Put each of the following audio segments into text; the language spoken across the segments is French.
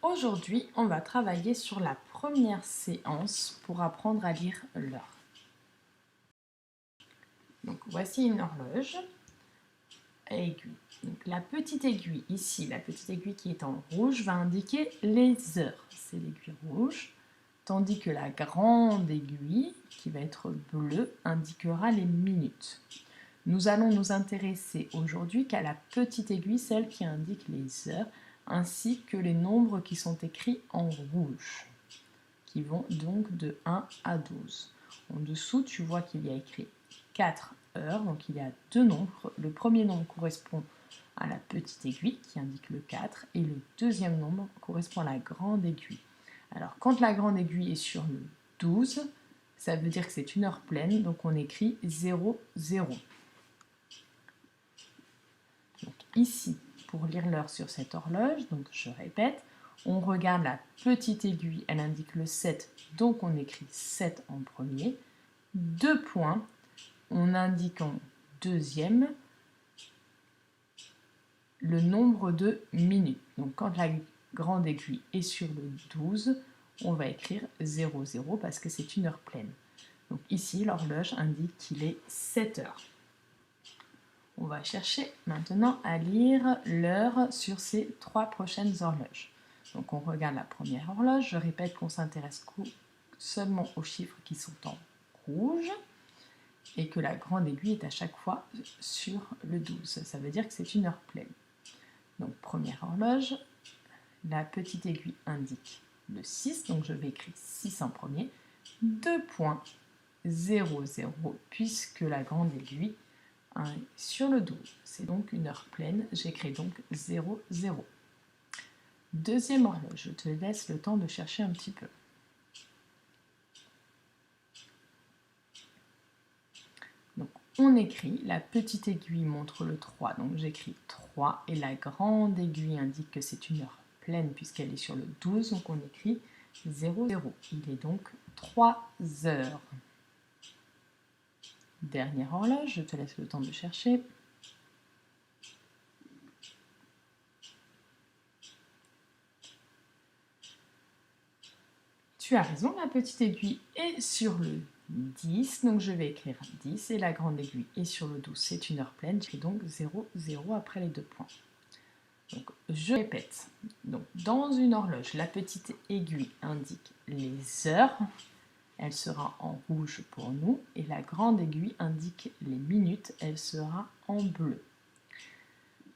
Aujourd'hui, on va travailler sur la première séance pour apprendre à lire l'heure. Donc voici une horloge à aiguille. Donc, la petite aiguille ici, la petite aiguille qui est en rouge va indiquer les heures. C'est l'aiguille rouge. Tandis que la grande aiguille, qui va être bleue, indiquera les minutes. Nous allons nous intéresser aujourd'hui qu'à la petite aiguille, celle qui indique les heures, ainsi que les nombres qui sont écrits en rouge, qui vont donc de 1 à 12. En dessous, tu vois qu'il y a écrit 4 heures, donc il y a deux nombres. Le premier nombre correspond à la petite aiguille, qui indique le 4, et le deuxième nombre correspond à la grande aiguille. Alors, quand la grande aiguille est sur le 12, ça veut dire que c'est une heure pleine, donc on écrit 0, 0. Donc ici, pour lire l'heure sur cette horloge, donc je répète, on regarde la petite aiguille, elle indique le 7, donc on écrit 7 en premier. 2 points, on indique en deuxième le nombre de minutes. Donc quand la grande aiguille est sur le 12, on va écrire 0, 0 parce que c'est une heure pleine. Donc ici, l'horloge indique qu'il est 7 heures. On va chercher maintenant à lire l'heure sur ces 3 prochaines horloges. Donc on regarde la première horloge, je répète qu'on s'intéresse seulement aux chiffres qui sont en rouge et que la grande aiguille est à chaque fois sur le 12. Ça veut dire que c'est une heure pleine. Donc première horloge, la petite aiguille indique le 6, donc je vais écrire 6 en premier. 2 points, 0, 0, puisque la grande aiguille sur le 12. C'est donc une heure pleine, j'écris donc 0, 0. Deuxième horloge, je te laisse le temps de chercher un petit peu. Donc on écrit, la petite aiguille montre le 3, donc j'écris 3, et la grande aiguille indique que c'est une heure pleine puisqu'elle est sur le 12, donc on écrit 0, 0. Il est donc 3 heures. Dernière horloge, je te laisse le temps de chercher. Tu as raison, la petite aiguille est sur le 10, donc je vais écrire 10, et la grande aiguille est sur le 12, c'est une heure pleine, j'écris donc 0, 0 après les 2 points. Donc je répète, donc, dans une horloge, la petite aiguille indique les heures, elle sera en rouge pour nous, et la grande aiguille indique les minutes, elle sera en bleu.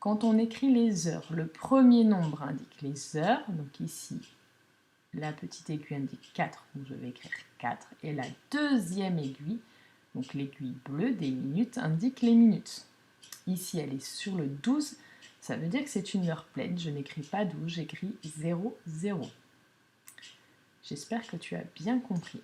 Quand on écrit les heures, le premier nombre indique les heures, donc ici, la petite aiguille indique 4, donc je vais écrire 4, et la deuxième aiguille, donc l'aiguille bleue des minutes, indique les minutes. Ici, elle est sur le 12, ça veut dire que c'est une heure pleine, je n'écris pas 12, j'écris 0, 0. J'espère que tu as bien compris.